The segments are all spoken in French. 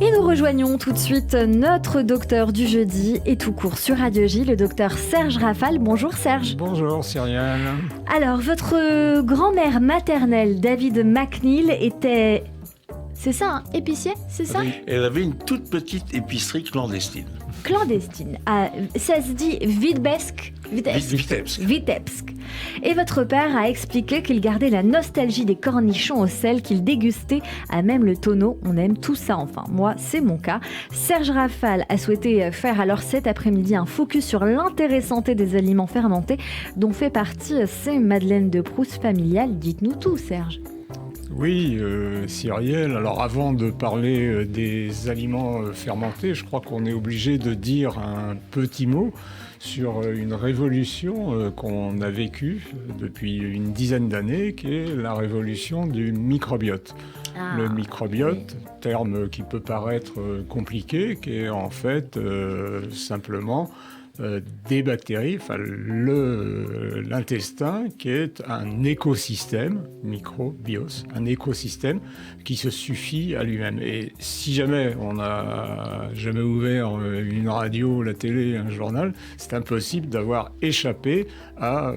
Et nous rejoignons tout de suite notre docteur du jeudi et tout court sur Radio J, le docteur Serge Rafal. Bonjour Serge. Bonjour Cyrielle. Alors, votre grand-mère maternelle, David McNeil, était... C'est ça, hein, épicier, c'est ça? Elle avait une toute petite épicerie clandestine. Clandestine. Ça se dit Vitebsk. Vitebsk. Et votre père a expliqué qu'il gardait la nostalgie des cornichons au sel qu'il dégustait à même le tonneau. On aime tout ça, enfin. Moi, c'est mon cas. Serge Rafal a souhaité faire alors cet après-midi un focus sur l'intérêt santé des aliments fermentés dont fait partie ces madeleines de Proust familiales. Dites-nous tout, Serge. Oui, Cyrielle, alors avant de parler des aliments fermentés, je crois qu'on est obligé de dire un petit mot sur une révolution qu'on a vécue depuis une dizaine d'années, qui est la révolution du microbiote. Le microbiote, terme qui peut paraître compliqué, qui est en fait simplement des bactéries, enfin l'intestin qui est un écosystème, microbios, un écosystème qui se suffit à lui-même. Et si jamais on n'a jamais ouvert une radio, la télé, un journal, c'est impossible d'avoir échappé à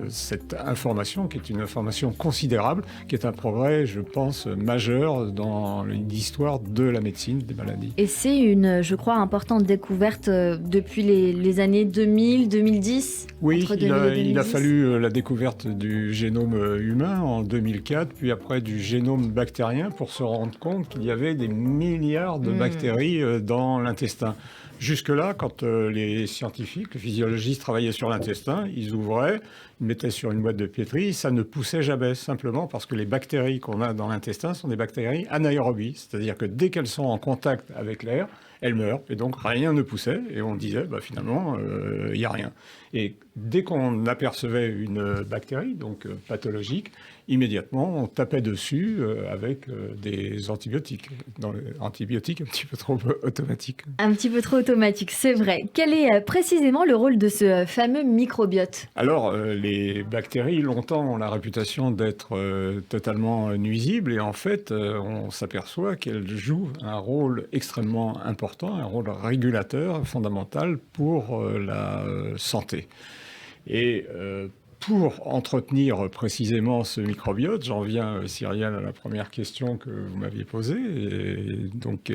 cette information qui est une information considérable, qui est un progrès, je pense, majeur dans l'histoire de la médecine des maladies. Et c'est une, je crois, importante découverte depuis les années 2000, 2010. Oui, il a fallu la découverte du génome humain en 2004, puis après du génome bactérien pour se rendre compte qu'il y avait des milliards de bactéries dans l'intestin. Jusque-là, quand les scientifiques, les physiologistes travaillaient sur l'intestin, ils ouvraient, ils mettaient sur une boîte de pétri, ça ne poussait jamais, simplement parce que les bactéries qu'on a dans l'intestin sont des bactéries anaérobies, c'est-à-dire que dès qu'elles sont en contact avec l'air, elles meurent, et donc rien ne poussait, et on disait, finalement, il n'y a rien. Et dès qu'on apercevait une bactérie, donc pathologique, immédiatement, on tapait dessus avec des antibiotiques. Antibiotiques un petit peu trop automatiques. Un petit peu trop automatique, c'est vrai. Quel est précisément le rôle de ce fameux microbiote? Alors, les bactéries, longtemps, ont la réputation d'être totalement nuisibles, et en fait, on s'aperçoit qu'elles jouent un rôle extrêmement important, un rôle régulateur fondamental pour la santé. Et pour entretenir précisément ce microbiote, j'en viens, Cyrielle, à la première question que vous m'aviez posée, et donc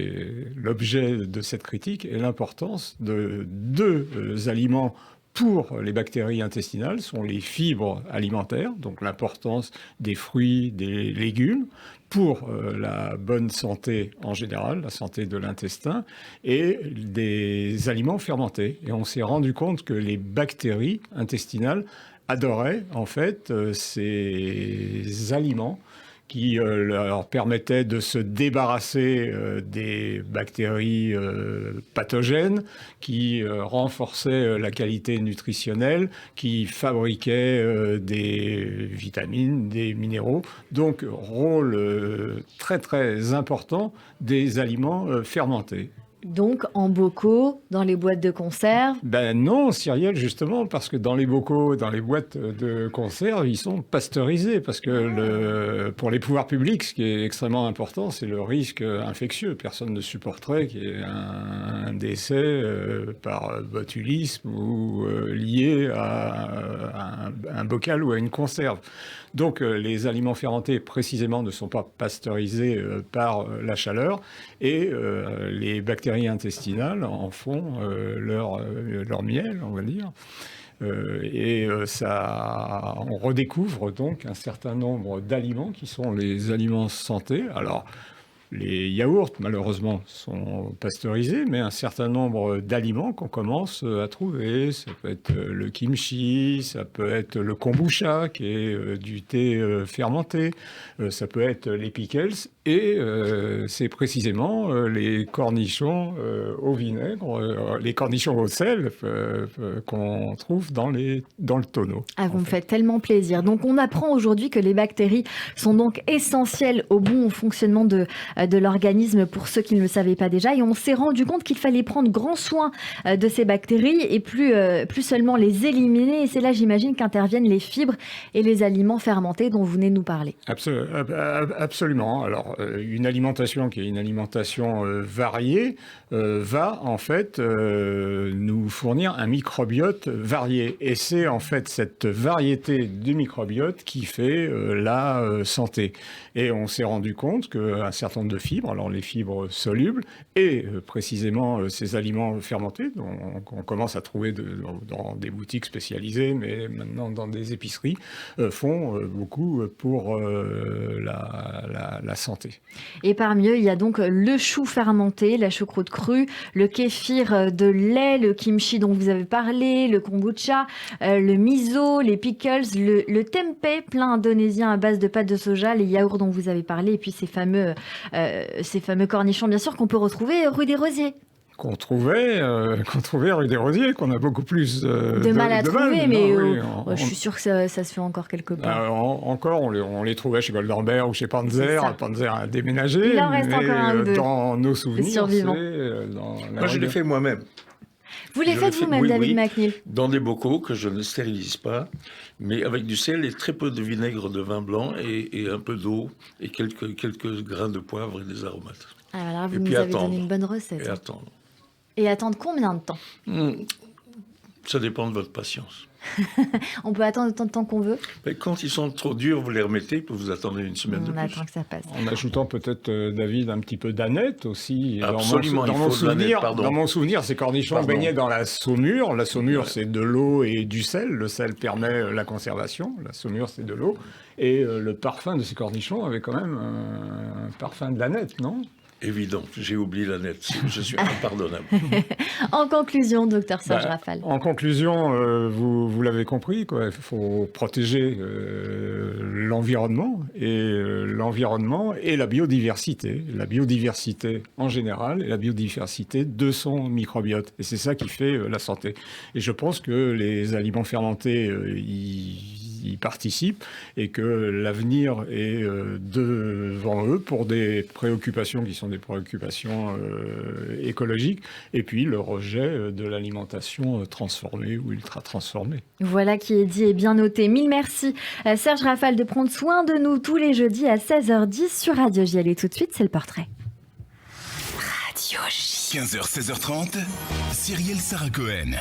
l'objet de cette critique est l'importance de deux aliments pour les bactéries intestinales, sont les fibres alimentaires, donc l'importance des fruits, des légumes, pour la bonne santé en général, la santé de l'intestin, et des aliments fermentés. Et on s'est rendu compte que les bactéries intestinales adoraient en fait ces aliments qui leur permettaient de se débarrasser des bactéries pathogènes, qui renforçaient la qualité nutritionnelle, qui fabriquaient des vitamines, des minéraux. Donc, rôle très très important des aliments fermentés. Donc en bocaux, dans les boîtes de conserve? Ben non, Cyrielle, justement, parce que dans les bocaux, dans les boîtes de conserve, ils sont pasteurisés. Parce que pour les pouvoirs publics, ce qui est extrêmement important, c'est le risque infectieux. Personne ne supporterait qu'il y ait un décès par botulisme ou lié à un bocal ou à une conserve. Donc les aliments fermentés, précisément, ne sont pas pasteurisés par la chaleur, et les bactéries intestinales en font leur miel, on va dire. On redécouvre donc un certain nombre d'aliments qui sont les aliments santé. Alors, les yaourts, malheureusement, sont pasteurisés, mais un certain nombre d'aliments qu'on commence à trouver. Ça peut être le kimchi, ça peut être le kombucha, qui est du thé fermenté, ça peut être les pickles, et c'est précisément les cornichons au vinaigre, les cornichons au sel qu'on trouve dans le tonneau. Ah, vous me faites tellement plaisir. Donc, on apprend aujourd'hui que les bactéries sont donc essentielles au bon fonctionnement de de l'organisme pour ceux qui ne le savaient pas déjà. Et on s'est rendu compte qu'il fallait prendre grand soin de ces bactéries et plus seulement les éliminer. Et c'est là, j'imagine, qu'interviennent les fibres et les aliments fermentés dont vous venez de nous parler. Absolument. Alors, une alimentation qui est une alimentation variée va en fait nous fournir un microbiote varié. Et c'est en fait cette variété du microbiote qui fait la santé. Et on s'est rendu compte qu'un certain nombre de fibres, alors les fibres solubles et précisément ces aliments fermentés, qu'on commence à trouver dans des boutiques spécialisées, mais maintenant dans des épiceries, font beaucoup pour la santé. Et parmi eux, il y a donc le chou fermenté, la choucroute crue, le kéfir de lait, le kimchi dont vous avez parlé, le kombucha, le miso, les pickles, le tempeh, plat indonésien à base de pâte de soja, les yaourts dont vous avez parlé, et puis ces fameux cornichons, bien sûr, qu'on peut retrouver rue des Rosiers. Qu'on trouvait rue des Rosiers, qu'on a beaucoup plus de mal à trouver, mais je suis sûr que ça se fait encore quelque part. Encore, on les trouvait chez Goldenberg ou chez Panzer. Panzer a déménagé, il en reste encore un ou deux. Dans nos souvenirs, moi, je l'ai fait moi-même. Vous les faites vous-même, David McNeil? Dans des bocaux que je ne stérilise pas, mais avec du sel et très peu de vinaigre de vin blanc et un peu d'eau et quelques grains de poivre et des aromates. Alors là, vous nous avez donné une bonne recette. Et attendre. Et attendre combien de temps? Ça dépend de votre patience. On peut attendre autant de temps qu'on veut? Mais quand ils sont trop durs, vous les remettez, puis vous attendez une semaine de plus. On attend que ça passe. En ajoutant peut-être, David, un petit peu d'aneth aussi. Absolument, dans mon souvenir, ces cornichons baignaient dans la saumure. La saumure, c'est de l'eau et du sel. Le sel permet la conservation. La saumure, c'est de l'eau. Et le parfum de ces cornichons avait quand même un parfum de l'aneth, non ? Évident, j'ai oublié l'aneth. Je suis impardonnable. En conclusion, docteur Serge Rafal. En conclusion, vous l'avez compris, quoi. Il faut protéger l'environnement et la biodiversité. La biodiversité en général et la biodiversité de son microbiote. Et c'est ça qui fait la santé. Et je pense que les aliments fermentés y participent et que l'avenir est devant eux pour des préoccupations qui sont des préoccupations écologiques et puis le rejet de l'alimentation transformée ou ultra transformée. Voilà qui est dit et bien noté. Mille merci Serge Rafal de prendre soin de nous tous les jeudis à 16h10 sur Radio J. Allez, tout de suite, c'est le portrait. Radio J. 15h, 16h30, Cyrielle Sarah Cohen.